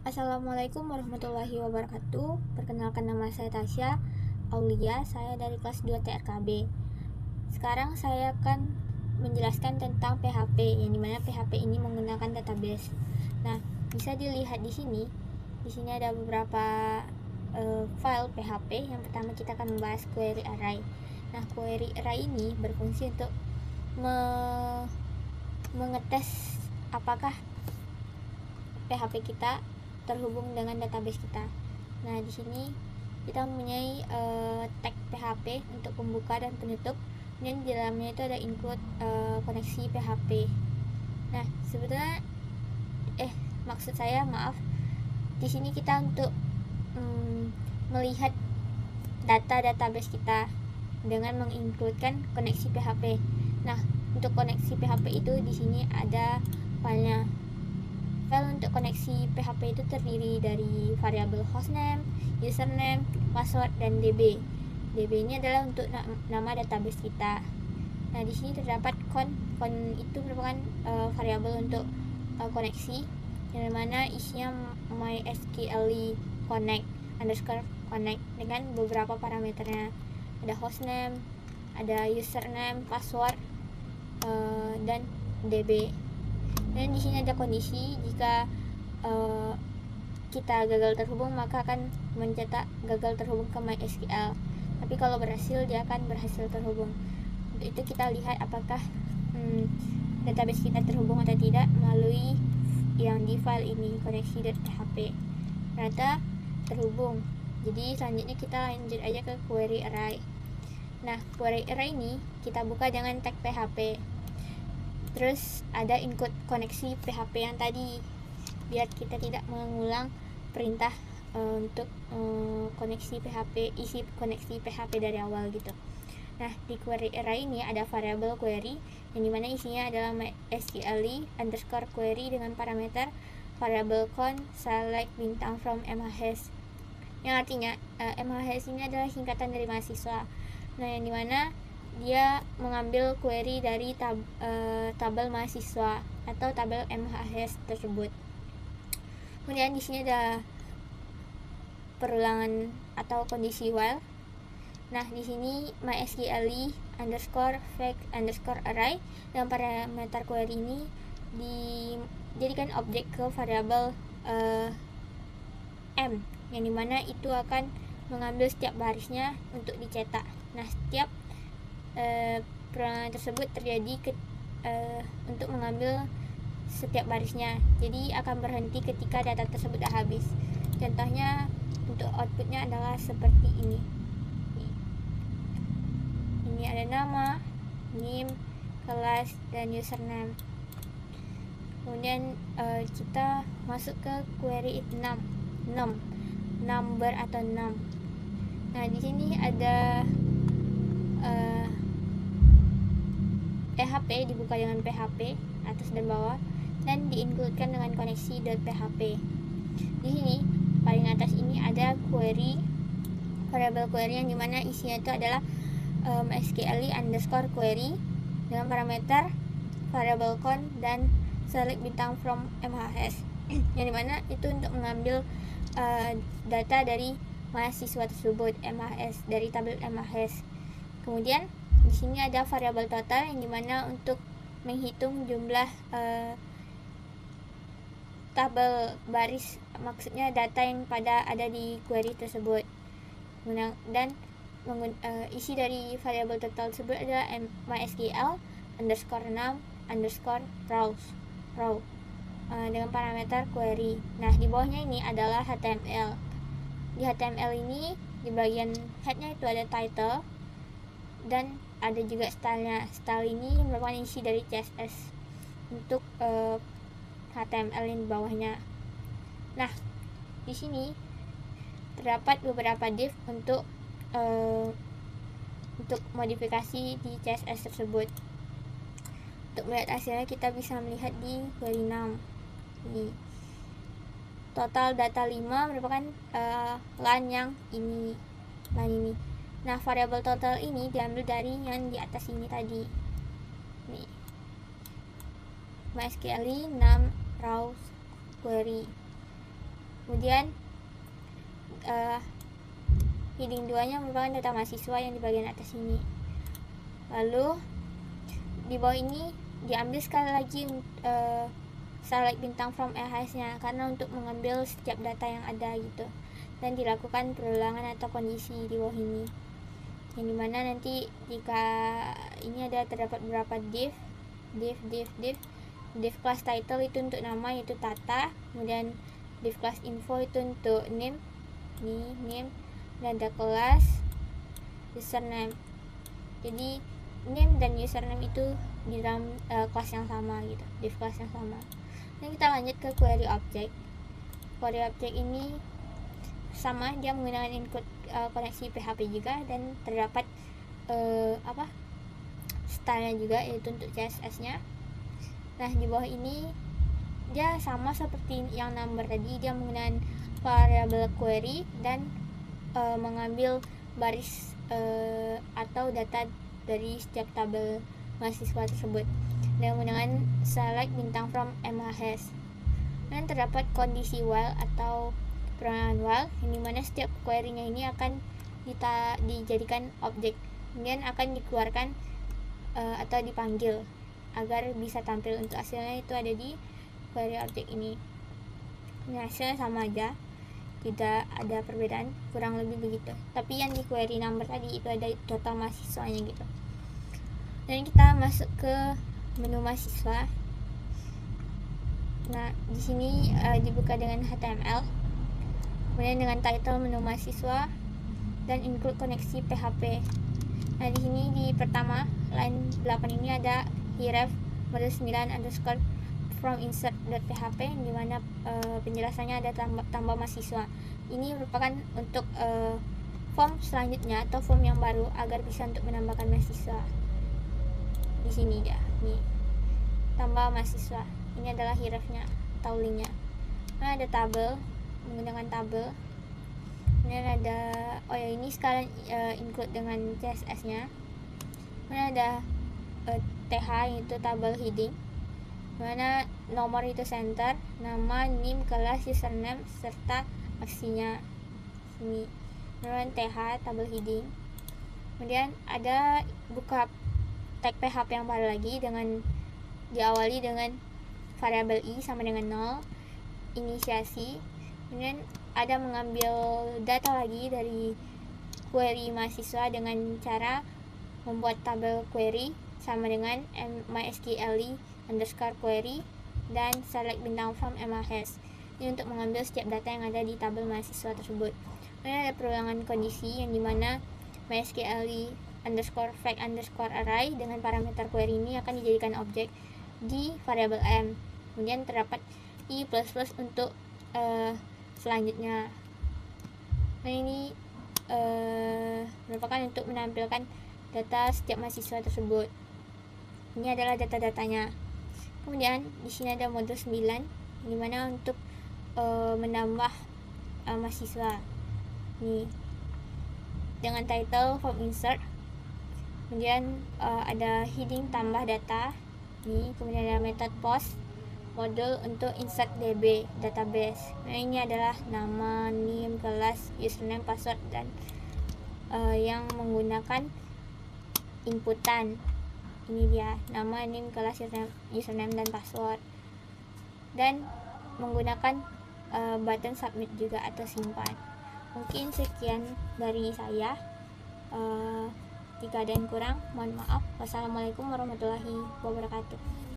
Assalamualaikum warahmatullahi wabarakatuh. Perkenalkan, nama saya Tasya Aulia, saya dari kelas 2 TRKB. Sekarang saya akan menjelaskan tentang PHP, yang dimana PHP ini menggunakan database. Nah, bisa dilihat di sini. Di sini ada beberapa file PHP. Yang pertama kita akan membahas query array. Nah, query array ini berfungsi untuk mengetes apakah PHP kita terhubung dengan database kita. Nah, di sini kita mempunyai tag PHP untuk pembuka dan penutup, dan di dalamnya itu ada include koneksi PHP. Nah, sebetulnya maksud saya, di sini kita untuk melihat data database kita dengan mengincludekan koneksi PHP. Nah, untuk koneksi PHP itu di sini ada filenya. File untuk koneksi PHP itu terdiri dari variabel hostname, username, password, dan DB. DB ini adalah untuk nama database kita. Nah, di sini terdapat con itu merupakan variabel untuk koneksi, yang mana isinya MySQL connect dengan beberapa parameternya. Ada hostname, ada username, password, dan DB. Dan di sini ada kondisi, jika kita gagal terhubung maka akan mencetak gagal terhubung ke MySQL. Tapi kalau berhasil, dia akan berhasil terhubung. Untuk itu kita lihat apakah database kita terhubung atau tidak melalui yang di file ini, koneksi.php. Ternyata terhubung. Jadi selanjutnya kita lanjut aja ke query array. Nah, query array ini kita buka dengan tag PHP. Terus ada include koneksi PHP yang tadi, biar kita tidak mengulang perintah untuk koneksi PHP, isi koneksi PHP dari awal gitu. Nah, di query array ini ada variabel query, yang dimana isinya adalah MySQL underscore query dengan parameter variabel con select bintang from mhash, yang artinya mhash ini adalah singkatan dari mahasiswa. Nah, yang dimana dia mengambil query dari tabel mahasiswa atau tabel MHS tersebut. Kemudian di sini ada perulangan atau kondisi while. Nah, di sini MySQL underscore fake underscore array dan parameter query ini dijadikan objek ke variabel m, yang dimana itu akan mengambil setiap barisnya untuk dicetak. Nah, setiap perulangan tersebut terjadi untuk mengambil setiap barisnya, jadi akan berhenti ketika data tersebut dah habis. Contohnya untuk outputnya adalah seperti ini. Ini ada nama, name, kelas, dan username. Kemudian kita masuk ke query 6 number atau num. Nah, di sini ada PHP dibuka dengan PHP atas dan bawah, dan diincludekan dengan koneksi.php. Di sini paling atas ini ada query, variabel query, yang dimana isinya itu adalah MySQL underscore query dengan parameter variabel con dan select bintang from mhs, yang dimana itu untuk mengambil data dari mahasiswa tersebut, mhs, dari tabel mhs. Kemudian di sini ada variabel total, yang dimana untuk menghitung jumlah tabel baris, maksudnya data yang ada di query tersebut. Dan isi dari variabel total tersebut adalah MySQL underscore num underscore row dengan parameter query. Nah, di bawahnya ini adalah HTML. Di HTML ini di bagian headnya itu ada title, dan ada juga stylenya. Style ini merupakan isi dari CSS untuk HTML yang di bawahnya. Nah, di sini terdapat beberapa div untuk modifikasi di CSS tersebut. Untuk melihat hasilnya, kita bisa melihat di query 6. Ini total data 5 merupakan line yang ini, line ini. Nah, variabel total ini diambil dari yang di atas ini tadi. Nih, MySQL num rows query. Kemudian heading 2 nya merupakan data mahasiswa yang di bagian atas ini. Lalu di bawah ini diambil sekali lagi select bintang from LHS nya, karena untuk mengambil setiap data yang ada gitu, dan dilakukan perulangan atau kondisi di bawah ini, yang dimana nanti jika ini ada terdapat beberapa div class title itu untuk nama yaitu Tata, kemudian div class info itu untuk name, name, dan ada kelas username. Jadi name dan username itu di dalam kelas yang sama gitu, div kelas yang sama. Nah, kita lanjut ke query object. Query object ini sama, dia menggunakan include koneksi PHP juga, dan terdapat stylenya juga yaitu untuk CSS nya. Nah, di bawah ini dia sama seperti yang number tadi, dia menggunakan variable query dan mengambil baris atau data dari setiap tabel mahasiswa tersebut, dan menggunakan select bintang from MHS. Dan terdapat kondisi while atau perulangan while, yang dimana setiap query-nya ini akan dijadikan objek, kemudian akan dikeluarkan atau dipanggil agar bisa tampil untuk hasilnya itu ada di query object ini. Nah, hasilnya sama aja, tidak ada perbedaan, kurang lebih begitu. Tapi yang di query number tadi itu ada total mahasiswanya gitu. Dan kita masuk ke menu mahasiswa. Nah, di sini dibuka dengan HTML, kemudian dengan title menu mahasiswa, dan include koneksi PHP. Nah, di sini di pertama line 8 ini ada href model 9 underscore from insert.php, di mana penjelasannya ada tambah mahasiswa. Ini merupakan untuk form selanjutnya atau form yang baru agar bisa untuk menambahkan mahasiswa. Di sini dia, nih, tambah mahasiswa. Ini adalah hrefnya atau linknya. Nah, ada tabel, menggunakan tabel. Kemudian ada, ini sekalian include dengan CSS nya. Kemudian ada TH yaitu tabel heading, mana nomor itu center, nama, name, kelas, username, serta aksinya. Ini kemudian TH tabel heading. Kemudian ada buka tag PHP yang baru lagi, dengan diawali dengan variabel i sama dengan 0, inisiasi. Kemudian ada mengambil data lagi dari query mahasiswa dengan cara membuat tabel query sama dengan mysqli underscore query dan select bintang from MHS. Ini untuk mengambil setiap data yang ada di tabel mahasiswa tersebut. Kemudian ada perulangan kondisi, yang dimana mysqli underscore fact underscore array dengan parameter query ini akan dijadikan objek di variabel m. Kemudian terdapat i++ untuk selanjutnya. Nah, ini merupakan untuk menampilkan data setiap mahasiswa tersebut. Ini adalah data-datanya. Kemudian di sini ada modul 9, di mana untuk menambah mahasiswa. Nih, dengan title from insert. Kemudian ada heading tambah data. Nih, kemudian ada method post modul untuk insert DB database. Nah, ini adalah nama, name, kelas, username, password, dan yang menggunakan inputan. Ini dia nama, name, kelas, username, dan password, dan menggunakan button submit juga atau simpan. Mungkin sekian dari saya. Jika ada yang kurang, mohon maaf. Wassalamualaikum warahmatullahi wabarakatuh.